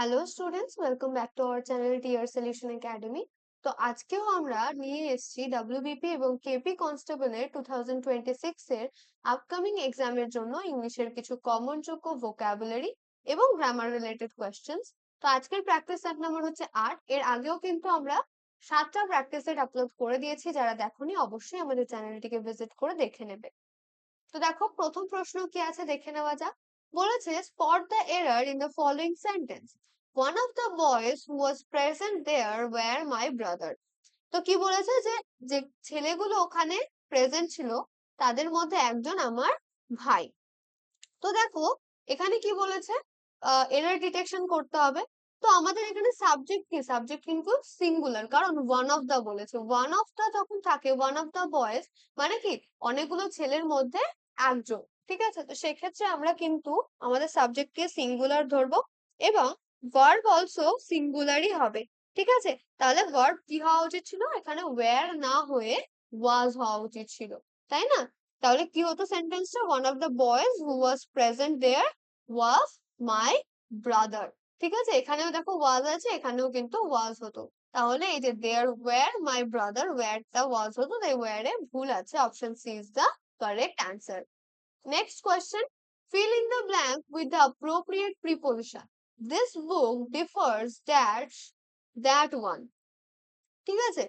Hello students, welcome back to our channel tier solution academy. তো আজকেও আমরা নিয়ে এসেছি ডাব্লিউবিপি এবং কেপি কনস্টেবলের 2026 এর আপকামিং এক্সামের জন্য ইংলিশের কিছু কমনযোগ্য ভোকাবুলারি এবং গ্রামার রিলেটেড কোয়েশ্চেন্স। তো আজকের প্র্যাকটিস সেট নাম্বার হচ্ছে 8। এর আগেও কিন্তু আমরা 7টা প্র্যাকটিস সেট আপলোড করে দিয়েছি। যারা দেখোনি অবশ্যই আমাদের চ্যানেলটিকে ভিজিট করে দেখে নেবে। তো দেখো প্রথম প্রশ্ন কি আছে দেখে নেওয়া যাক। বলেছে spot the error in the following sentence. One of the boys who was present there were my brother. তো কি বলেছে যে যে ছেলেগুলো ওখানে প্রেজেন্ট ছিল তাদের মধ্যে একজন আমার ভাই। তো দেখো এখানে কি বলেছে, এরর ডিটেকশন করতে হবে। তো আমাদের এখানে সাবজেক্ট কি, সাবজেক্ট কিন্তু সিঙ্গুলার, কারণ ওয়ান অফ দা বলেছে। ওয়ান অফ দা যখন থাকে, ওয়ান অফ দা বয়েজ মানে কি অনেকগুলো ছেলের মধ্যে একজন, ঠিক আছে। তো সেক্ষেত্রে আমরা কিন্তু আমাদের সাবজেক্টকে সিঙ্গুলার ধরবো এবং ভার্ব অলসো সিঙ্গুলারই হবে, ঠিক আছে। তাহলে ভার্ব কি হওয়া উচিত ছিল, এখানে ওয়্যার না হয়ে ওয়াজ হওয়া উচিত ছিল, তাই না। তাহলে কি হতো সেন্টেন্সটা, one of the boys who was present there was my brother. ঠিক আছে, এখানেও দেখো ওয়াজ আছে, এখানেও কিন্তু ওয়াজ হতো। তাহলে এই যে দেয়ার ওয়্যার মাই ব্রাদার, ওয়্যারটা ওয়াজ হতো, তাই ওয়্যারে ভুল আছে, option C is the correct answer. Next question, fill in the blank with the appropriate preposition. This book differs dash that one. ঠিক আছে,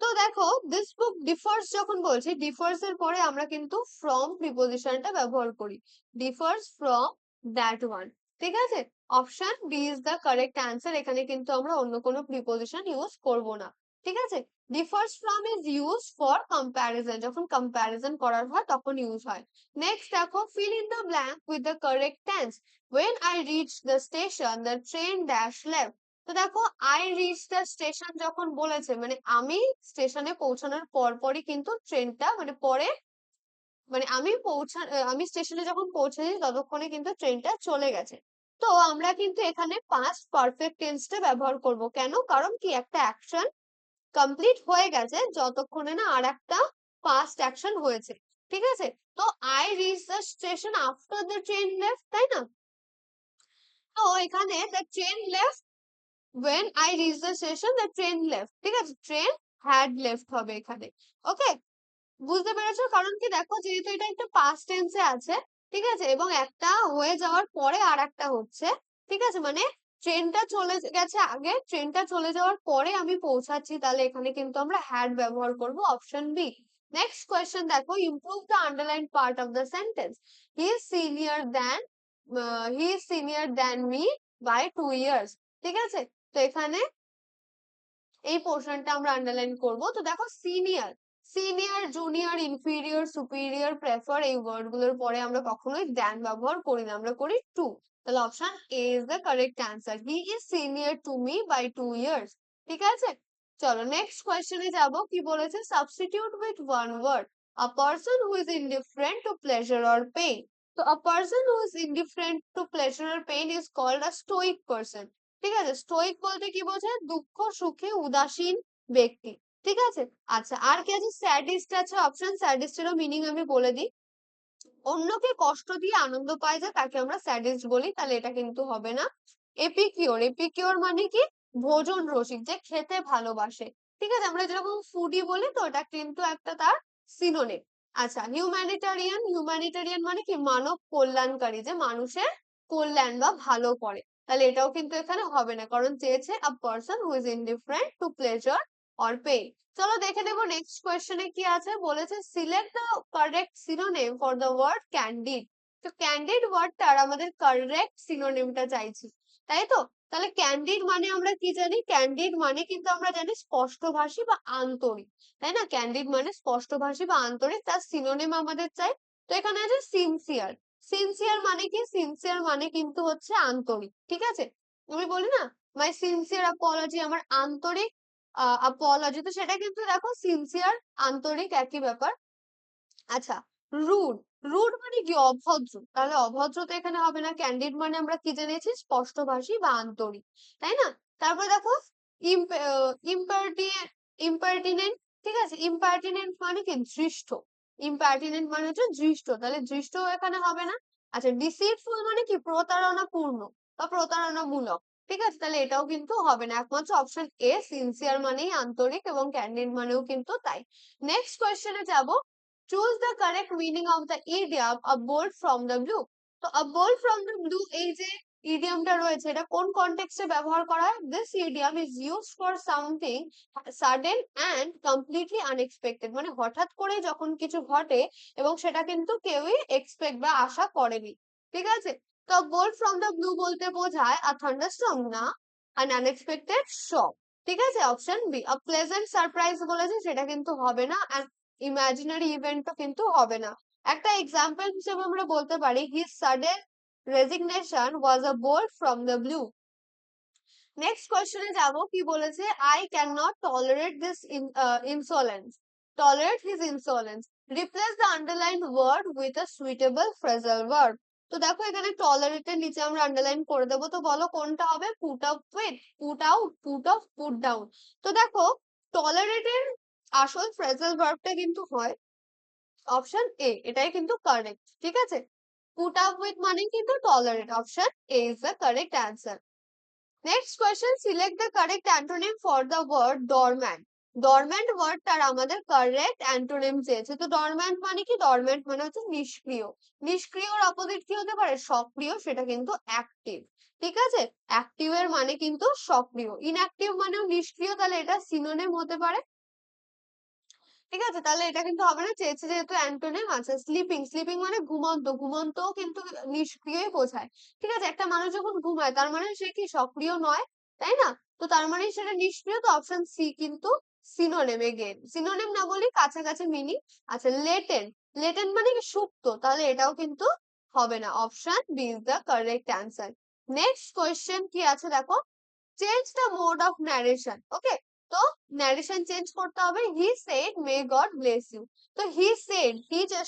তো দেখো দিস বুক ডিফার্স যখন বলছি, ডিফার্স এর পরে আমরা কিন্তু ফ্রম প্রিপোজিশনটা ব্যবহার করি, ডিফার্স ফ্রম দ্যাট ওয়ান। ঠিক আছে, option B is the correct answer. এখানে কিন্তু আমরা অন্য কোনো প্রিপোজিশন ইউজ করব না, ঠিক আছে। Differs from is use for comparison, যখন কম্প্যারিজন করার হয় তখন ইউজ হয়। নেক্সট দেখো, fill in the blank with the correct tense. when I reached the station the train dash left. তো দেখো আই রিচ দ্য স্টেশন যখন বলেছে, মানে আমি স্টেশনে পৌঁছানোর পরপরই কিন্তু ট্রেনটা, মানে পরে, মানে আমি স্টেশনে যখন পৌঁছেছি ততক্ষণে কিন্তু ট্রেনটা চলে গেছে। তো আমরা কিন্তু এখানে পাস্ট পারফেক্ট টেন্সটা ব্যবহার করব, কেন, কারণ কি একটা অ্যাকশন কমপ্লিট হয়ে গেছে যতক্ষণে না আর একটা পাস্ট অ্যাকশন হয়েছে, ঠিক আছে। তো I reach the station after the train left, তাই না। তো এখানে the train left when I reached the station the train left, ঠিক আছে, ট্রেন had left হবে এখানে। ওকে, বুঝতে পেরেছো, কারণ কি দেখো যেহেতু এটা একটা পাস্ট টেন্সে আছে, ঠিক আছে, এবং একটা হয়ে যাওয়ার পরে আর একটা হচ্ছে, ঠিক আছে, মানে ট্রেনটা চলে গেছে আগে, ট্রেনটা চলে যাওয়ার পরে আমি পৌঁছাচ্ছি, তাহলে এখানে কিন্তু আমরা হ্যাড ব্যবহার করব, অপশন বি। নেক্সট কোয়েশ্চেন দেখো, improve the underlined part of the sentence. He is senior than, he is senior than me by 2 years, ঠিক আছে। তো এখানে এই পোর্শনটা আমরা আন্ডারলাইন করব। তো দেখো senior, senior, junior, inferior, superior, prefer, এই ওয়ার্ড গুলোর পরে আমরা কখনোই দ্যান ব্যবহার করি না, আমরা করি টু। তাহলে option A is the correct answer, he is senior to me by 2 years, ঠিক আছে। চলো নেক্সট কোয়েশ্চেনে যাব, কি বলেছে, substitute with one word a person who is indifferent to pleasure or pain. তো a person who is indifferent to pleasure or pain is called a stoic person, ঠিক আছে। স্টোইক বলতে কি বোঝায়, দুঃখ সুখে উদাসীন ব্যক্তি, ঠিক আছে। আচ্ছা, আর কি আছে, স্যাডিস্ট আছে অপশন, স্যাডিস্টেরও মিনিং আমি বলে দিই, অন্যকে কষ্ট দিয়ে আনন্দ পায় যে তাকে আমরা স্যাডিস্ট বলি, তাহলে এটা কিন্তু হবে না। এপিকিওর, এপিকিওর মানে কি ভোজন রসিক, যে খেতে ভালোবাসে, ঠিক আছে, আমরা যেরকম ফুডি বলি, তো এটা কিন্তু একটা তার সিনোনিম। আচ্ছা, হিউম্যানিটারিয়ান, হিউম্যানিটারিয়ান মানে কি মানব কল্যাণকারী, যে মানুষের কল্যাণ বা ভালো করে, তাহলে এটাও কিন্তু এখানে হবে না, কারণ চেয়েছে a person who is indifferent to pleasure or pain. চলো দেখে নেবো নেক্সট কোয়েশ্চেনে কি আছে, বলেছে select the correct synonym for the word candid. তো ক্যান্ডিড ওয়ার্ডটার আমাদের কারেক্ট সিনোনিমটা চাইছি, তাই তো। তাহলে ক্যান্ডিড মানে আমরা কি জানি, ক্যান্ডিড মানে কিন্তু আমরা জানি স্পষ্টভাষী বা আন্তরিক, তাই না। ক্যান্ডিড মানে স্পষ্টভাষী বা আন্তরিক, তার সিনোনিম আমাদের চাই। তো এখানে আছে সিনসিয়ার, সিনসিয়ার মানে কি, সিনসিয়ার মানে কিন্তু হচ্ছে আন্তরিক, ঠিক আছে। আমি বলি না মাই সিনসিয়ার অ্যাপোলজি, আমার আন্তরিক অ্যাপোলজি, তো সেটা কিন্তু দেখো সিনসিয়ার আন্তরিক একই ব্যাপার। আচ্ছা, রুড, রুড মানে কি অভদ্র, তাহলে অভদ্র তো এখানে হবে না। ক্যান্ডিড মানে আমরা কি জেনেছি, স্পষ্টভাষী বা আন্তরিক, তাই না। তারপর দেখো ইম্পার্টিনেন্ট, ঠিক আছে, ইম্পার্টিনেন্ট মানে কি দৃষ্ট, ইম্পার্টিনেন্ট মানে হচ্ছে দৃষ্ট, তাহলে দৃষ্ট এখানে হবে না। আচ্ছা, ডিসিটফুল মানে কি প্রতারণাপূর্ণ বা প্রতারণামূলক, ঠিক আছে, তাহলে এটাও কিন্তু হবে না, একমাত্র অপশন এ সিনসিয়ার মানেই আন্তরিক এবং ক্যান্ডিড মানেও কিন্তু তাই। নেক্সট কোয়েশ্চেনে যাব, choose the correct meaning of the idiom a bolt from the blue. তো a bolt from the blue, এই যে ইডিয়ামটা রয়েছে এটা কোন কনটেক্সটে ব্যবহার করা হয়? This idiom is used for something sudden and completely unexpected, মানে হঠাৎ করে যখন কিছু ঘটে এবং সেটা কিন্তু কেউই এক্সপেক্ট বা আশা করেনি। ঠিক আছে, তো bolt from the blue বলতে বোঝায় a thunderstorm না an unexpected shock। ঠিক আছে, option B. a pleasant surprise বলেছে, সেটা কিন্তু হবে না, and imaginary event তো কিন্তু হবে না। একটা এক্সাম্পল হিসেবে আমরা বলতে পারি his sudden resignation was a bolt from the blue। Next কোয়েশ্চেনে যাব, কি বলেছে? I can not tolerate this insolence, tolerate his insolence, replace the underline word with a suitable phrasal verb. তো দেখো এখানে টলারেটের নিচে আমরা আন্ডারলাইন করে দেবো, তো বলো কোনটা হবে? Put up with, put out, put off, put down. তো দেখো টলারেটের আসল ফ্রেজাল ভার্বটা কিন্তু হয় অপশন এ, এটাই কিন্তু কারেক্ট। ঠিক আছে, পুট আপ উইথ মানে কিন্তু tolerate, option A is the correct answer. Next question, select the correct antonym for the word dormant. Dormant ওয়ার্ডটার আমাদের কারেক্ট অ্যান্টোনিম চেয়েছে। তো ডরম্যান্ট মানে কি? ডরম্যান্ট মানে হচ্ছে নিষ্ক্রিয়। নিষ্ক্রিয়র অপোজিট কি হতে পারে? সক্রিয়, সেটা কিন্তু অ্যাক্টিভ। ঠিক আছে, অ্যাক্টিভ এর মানে কিন্তু সক্রিয়, ইনঅ্যাক্টিভ মানেও নিষ্ক্রিয়, তাহলে এটা সিনোনিম হতে পারে। ঠিক আছে, তাহলে এটা কিন্তু হবে না, চেয়েছে যেহেতু অ্যান্টোনিম। আচ্ছা, স্লিপিং, স্লিপিং মানে ঘুমন্ত, ঘুমন্ত কিন্তু নিষ্ক্রিয়ই বোঝায়। ঠিক আছে, একটা মানুষ যখন ঘুমায় তার মানে সে কি সক্রিয় নয়, তাই না? তো তার মানে সেটা নিষ্ক্রিয়, তো অপশন সি কিন্তু সিনোনিম। এগেন সিনোনিম না বলি, কাছাকাছি মিনিং। আচ্ছা, লেটেন্ট, লেটেন্ট মানে কি? সুপ্ত, তাহলে এটাও কিন্তু হবে না, option B is the correct answer. Next question কি আছে দেখো, change the mode of narration. Okay, তো ন্যারেশন চেঞ্জ করতে হবে। He said may God bless you. তো হি সেড,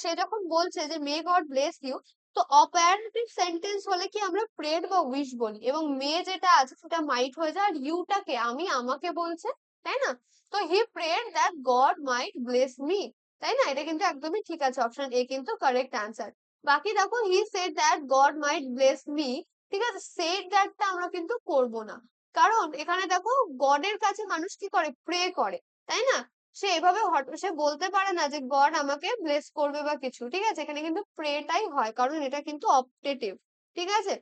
সে যখন বলছে যে মে গড ব্লেস ইউ, তো অপারেটিভ সেন্টেন্স হলে কি আমরা প্রেড বা উইশ বলি, এবং মে যেটা আছে সেটা মাইট হয়ে যায়, আর ইউটাকে আমি আমাকে বলছে, তাই না? তো he prayed that God might bless me, তাই না? এটা কিন্তু একদমই ঠিক আছে, অপশন এ কিন্তু কারেক্ট অ্যান্সার। বাকি দেখো, he said that God might bless me, ঠিক আছে, সেড দ্যাটটা আমরা কিন্তু করব না, কারণ এখানে দেখো গডের কাছে মানুষ কি করে? প্রে করে, তাই না? সে এভাবে সে বলতে পারে না যে গড আমাকে ব্লেস করবে বা কিছু। ঠিক আছে, এখানে কিন্তু প্রেটাই হয়, কারণ এটা কিন্তু অপটেটিভ। ঠিক আছে,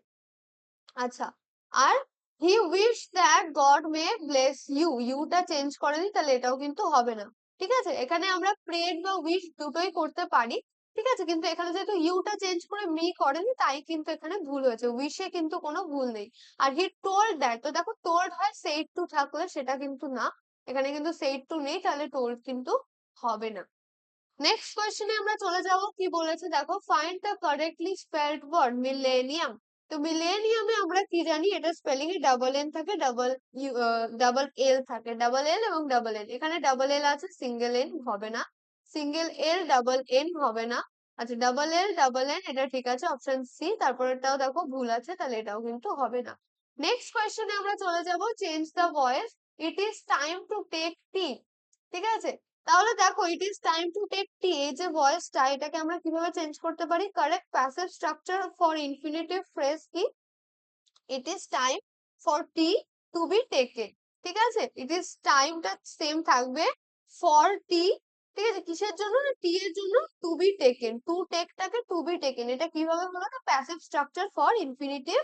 আচ্ছা, আর he wish that God may bless you, ইউটা চেঞ্জ করেনি, তাহলে এটাও কিন্তু হবে না। ঠিক আছে, এখানে আমরা প্রেড বা উইশ দুটোই করতে পারি। ঠিক আছে, কিন্তু এখানে যেহেতু ইউটা চেঞ্জ করে মি করেনি, তাই কিন্তু এখানে ভুল হয়েছে, উইশে কিন্তু কোনো ভুল নেই। আর হি টোল্ড দ্যাট, তো দেখো টোল্ড হয় সেইড টু থাকলে, সেটা কিন্তু না, এখানে কিন্তু সেইড টু নেই, তাহলে টোল্ড কিন্তু হবে না। নেক্সট কোয়েশ্চেনে আমরা চলে যাব, কি বলেছে দেখো, find the correctly spelled word millennium. তো মিলেনিয়ামে আমরা কি জানি? এটা স্পেলিং এ ডাবল এন থাকে, ডাবল এল থাকে, ডাবল এল এবং ডাবল এন। এখানে ডাবল এল আছে, সিঙ্গেল এন হবে না, সিঙ্গেল এল ডাবল এন হবে না। আচ্ছা, ডাবল এল ডাবল এন, এটা ঠিক আছে, অপশন সি। তারপরেরটাও দেখো ভুল আছে, তাহলে এটাও কিন্তু হবে না। নেক্সট কোয়েশ্চেনে আমরা চলে যাব, change the voice, it is time to take tea. ঠিক আছে, তাহলে দেখো it is time to take tea, এই যে ভয়েসটা, এটাকে আমরা কিভাবে চেঞ্জ করতে পারি? Correct passive structure for infinitive phrase কি? It is time for tea to be taken. ঠিক আছে, ইট ইজ টাইমটা সেম থাকবে, ফর টি, ঠিক আছে, কিসের জন্য? না, টি এর জন্য, টু বি টেকেন, টু টেকটাকে টু বি টেকেন, এটা কিভাবে হলো? না, passive structure for infinitive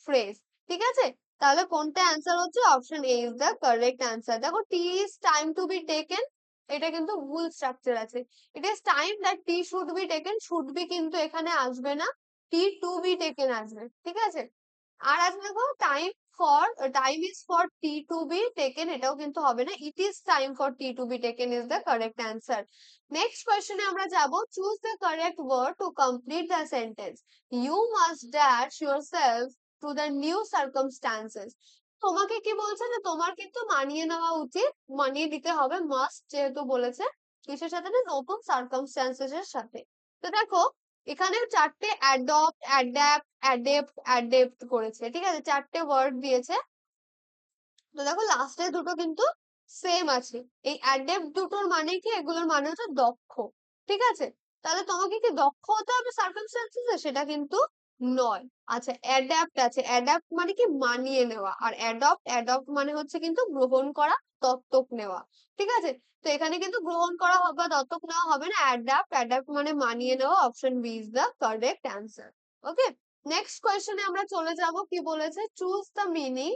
phrase. ঠিক আছে, তাহলে কোনটা অ্যান্সার হচ্ছে? Option A is the correct answer. দেখো tea is time to be taken, এটা কিন্তু ভুল স্ট্রাকচার আছে। It is time that tea should be taken, should be কিন্তু এখানে আসবে না, টি টু বি টেকেন আসবে। ঠিক আছে, আর আছে দেখো time is for tea to be taken, এটাও কিন্তু হবে না, it is time for tea to be taken is the correct answer. Next কোয়েশ্চেনে আমরা যাব, choose the correct word to complete the sentence, you must dash yourself to the new circumstances. তোমাকে কি বলছে? না, তোমার কিন্তু মানিয়ে নেওয়া উচিত, মানিয়ে দিতে হবে, মাস্ট যেহেতু বলেছে, কিসের সাথে? না, নতুন সার্কামস্টান্সেস এর সাথে। তো দেখো এখানে চারটে অ্যাডপ্ট, অ্যাডাপ্ট, অ্যাডেপ্ট, অ্যাডেপ্ট করেছে। ঠিক আছে, চারটে ওয়ার্ড দিয়েছে। তো দেখো লাস্টের দুটো কিন্তু সেম আছে। এই অ্যাডেপ্ট দুটোর মানে কি? এগুলোর মানে হচ্ছে দক্ষ। ঠিক আছে, তাহলে তোমাকে কি দক্ষ হতে হবে সার্কামস্টান্সেসে? সেটা কিন্তু নয়। আচ্ছা, অ্যাডাপ্ট আছে। অ্যাডাপ্ট মানে কি মানিয়ে নেওয়া। আর অ্যাডপ্ট মানে হচ্ছে কিন্তু গ্রহণ করা, দত্তক নেওয়া। ঠিক আছে? তো এখানে কিন্তু গ্রহণ করা বা দত্তক নেওয়া হবে না। অ্যাডাপ্ট মানে মানিয়ে নেওয়া। Option B is the correct answer. Okay? Next কোয়েশ্চেনে আমরা চলে যাব। কি বলেছে? Choose the meaning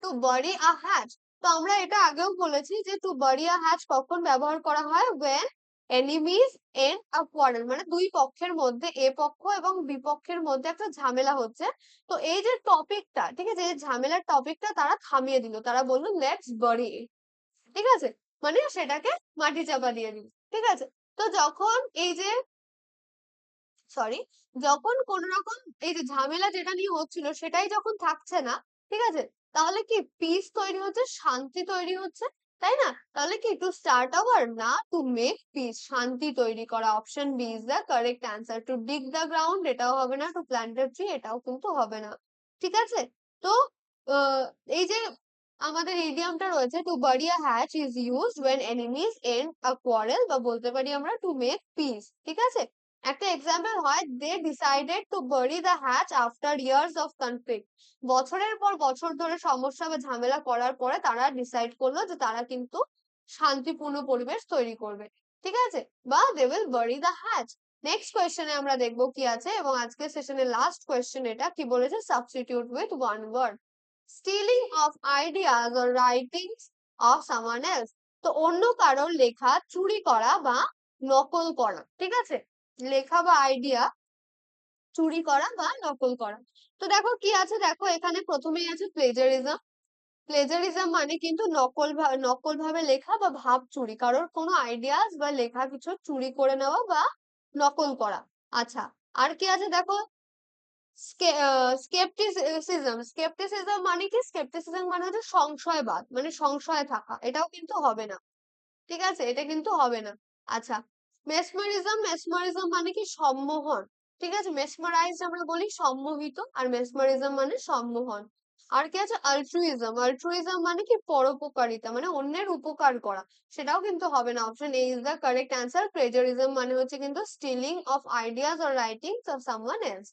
to bury a hatch. তো আমরা এটা আগেও বলেছি যে টু বারি আ হ্যাচ কখন ব্যবহার করা হয়? when enemies end a quarrel, মানে দুই পক্ষের মধ্যে, এ পক্ষ এবং বিপক্ষের মধ্যে একটা ঝামেলা হচ্ছে। তো এই যে টপিকটা, ঠিক আছে, এই ঝামেলার টপিকটা তারা থামিয়ে দিল, তারা বললো লেটস বারি ইট। ঠিক আছে, মানে সেটাকে মাটি চাপা দিয়ে দিল। ঠিক আছে, তো যখন এই যে সরি, যখন কোন রকম এই যে ঝামেলা যেটা নিয়ে হচ্ছিল সেটাই যখন থাকছে না, ঠিক আছে, তাহলে কি পিস তৈরি হচ্ছে, শান্তি তৈরি হচ্ছে, তাই না? তাহলে কি টু স্টার্ট আওয়ার, না টু মেক পিস, শান্তি তৈরি করা। Option B is the correct answer. To dig the ground এটাও হবে না, টু প্ল্যান্ট আ ট্রি এটাও কিন্তু হবে না। ঠিক আছে, তো এই যে আমাদের ইডিয়ামটা রয়েছে to bury a hatch is used when enemies end a quarrel, বা বলতে পারি আমরা টু মেক পিস। ঠিক আছে, একটা এক্সাম্পল হয় they decided to bury the hatch after years of conflict. বছরের পর বছর ধরে সমস্যা বা ঝামেলা করার পরে তারা ডিসাইড করলো যে তারা কিন্তু শান্তিপূর্ণ পরিবেশ তৈরি করবে। ঠিক আছে, বা they will bury the hatch. Next কোয়েশ্চেনে আমরা দেখবো কি আছে, এবং আজকের সেশনের লাস্ট কোয়েশ্চেন এটা। কি বলেছে? Substitute with one word. Stealing of ideas or writings of someone else. তো অন্য কারোর লেখা চুরি করা বা নকল করা। ঠিক আছে, লেখা বা আইডিয়া চুরি করা বা নকল করা। তো দেখো কি আছে, দেখো এখানে প্রথমেই আছে প্লেজারিজম। প্লেজারিজম মানে কিন্তু নকল ভাবে লেখা বা ভাব চুরি, কারোর কোনো আইডিয়াস বা লেখা কিছু চুরি করে নেওয়া বা নকল করা। আচ্ছা, আর কি আছে দেখো, স্কেপটিসিজম মানে কি? স্কেপটিসিজম মানে হচ্ছে সংশয়বাদ, মানে সংশয়ে থাকা, এটাও কিন্তু হবে না। ঠিক আছে, এটা কিন্তু হবে না। আচ্ছা, মেসমারিজম মানে কি? সম্মোহন। ঠিক আছে, মেসমারাইজড আমরা বলি সম্মোহিত, আর মেসমারিজম মানে সম্মোহন। আর কি আছে? আলট্রুইজম মানে কি? পরোপকারিতা, মানে অন্যের উপকার করা, সেটাও কিন্তু হবে না। Option A is the correct answer. Plagiarism মানে হচ্ছে কিন্তু stealing of ideas or writings of someone else.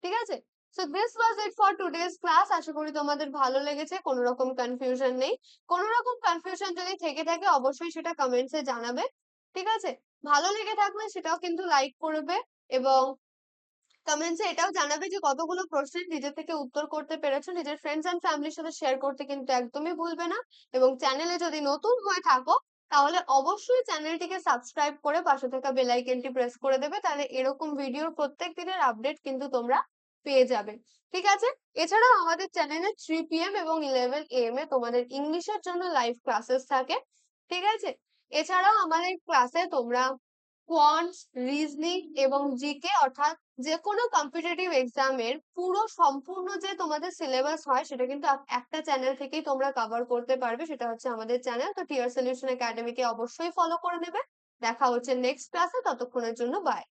ঠিক আছে, so this was it for today's class. আশা করি তোমাদের ভালো লেগেছে, কোনো রকম কনফিউশন নেই। কোনো রকম কনফিউশন যদি থেকে থাকে অবশ্যই সেটা কমেন্টসে জানাবে। ঠিক আছে, ভালো লেগে থাকলে সেটাও কিন্তু লাইক করবে, এবং কমেন্টসে এটাও জানাবে যে কতগুলো প্রশ্নের নিজে থেকে উত্তর করতে পেরেছো। নিজের ফ্রেন্ডস এন্ড ফ্যামিলির সাথে শেয়ার করতে কিন্তু একদমই ভুলবে না। এবং চ্যানেলে যদি নতুন হয়ে থাকো তাহলে অবশ্যই চ্যানেলটিকে সাবস্ক্রাইব করে পাশে থাকা বেল আইকনটি প্রেস করে দেবে, তাহলে এরকম ভিডিওর প্রত্যেক দিনের আপডেট কিন্তু তোমরা পেয়ে যাবে। ঠিক আছে, এছাড়াও আমাদের চ্যানেলে 3 PM এবং 11 AM এ তোমাদের ইংলিশের জন্য লাইভ ক্লাসেস থাকে। ঠিক আছে, এছাড়াও আমাদের ক্লাসে তোমরা কোয়ান্টস, রিজনিং এবং জিকে, অর্থাৎ যে কোনো কম্পিটিটিভ এক্সামের পুরো সম্পূর্ণ যে তোমাদের সিলেবাস হয় সেটা কিন্তু একটা চ্যানেল থেকেই তোমরা কভার করতে পারবে, সেটা হচ্ছে আমাদের চ্যানেল। তো টিয়ার সলিউশন একাডেমিকে অবশ্যই ফলো করে নেবে। দেখা হচ্ছে নেক্সট ক্লাসে, ততক্ষণের জন্য বাই।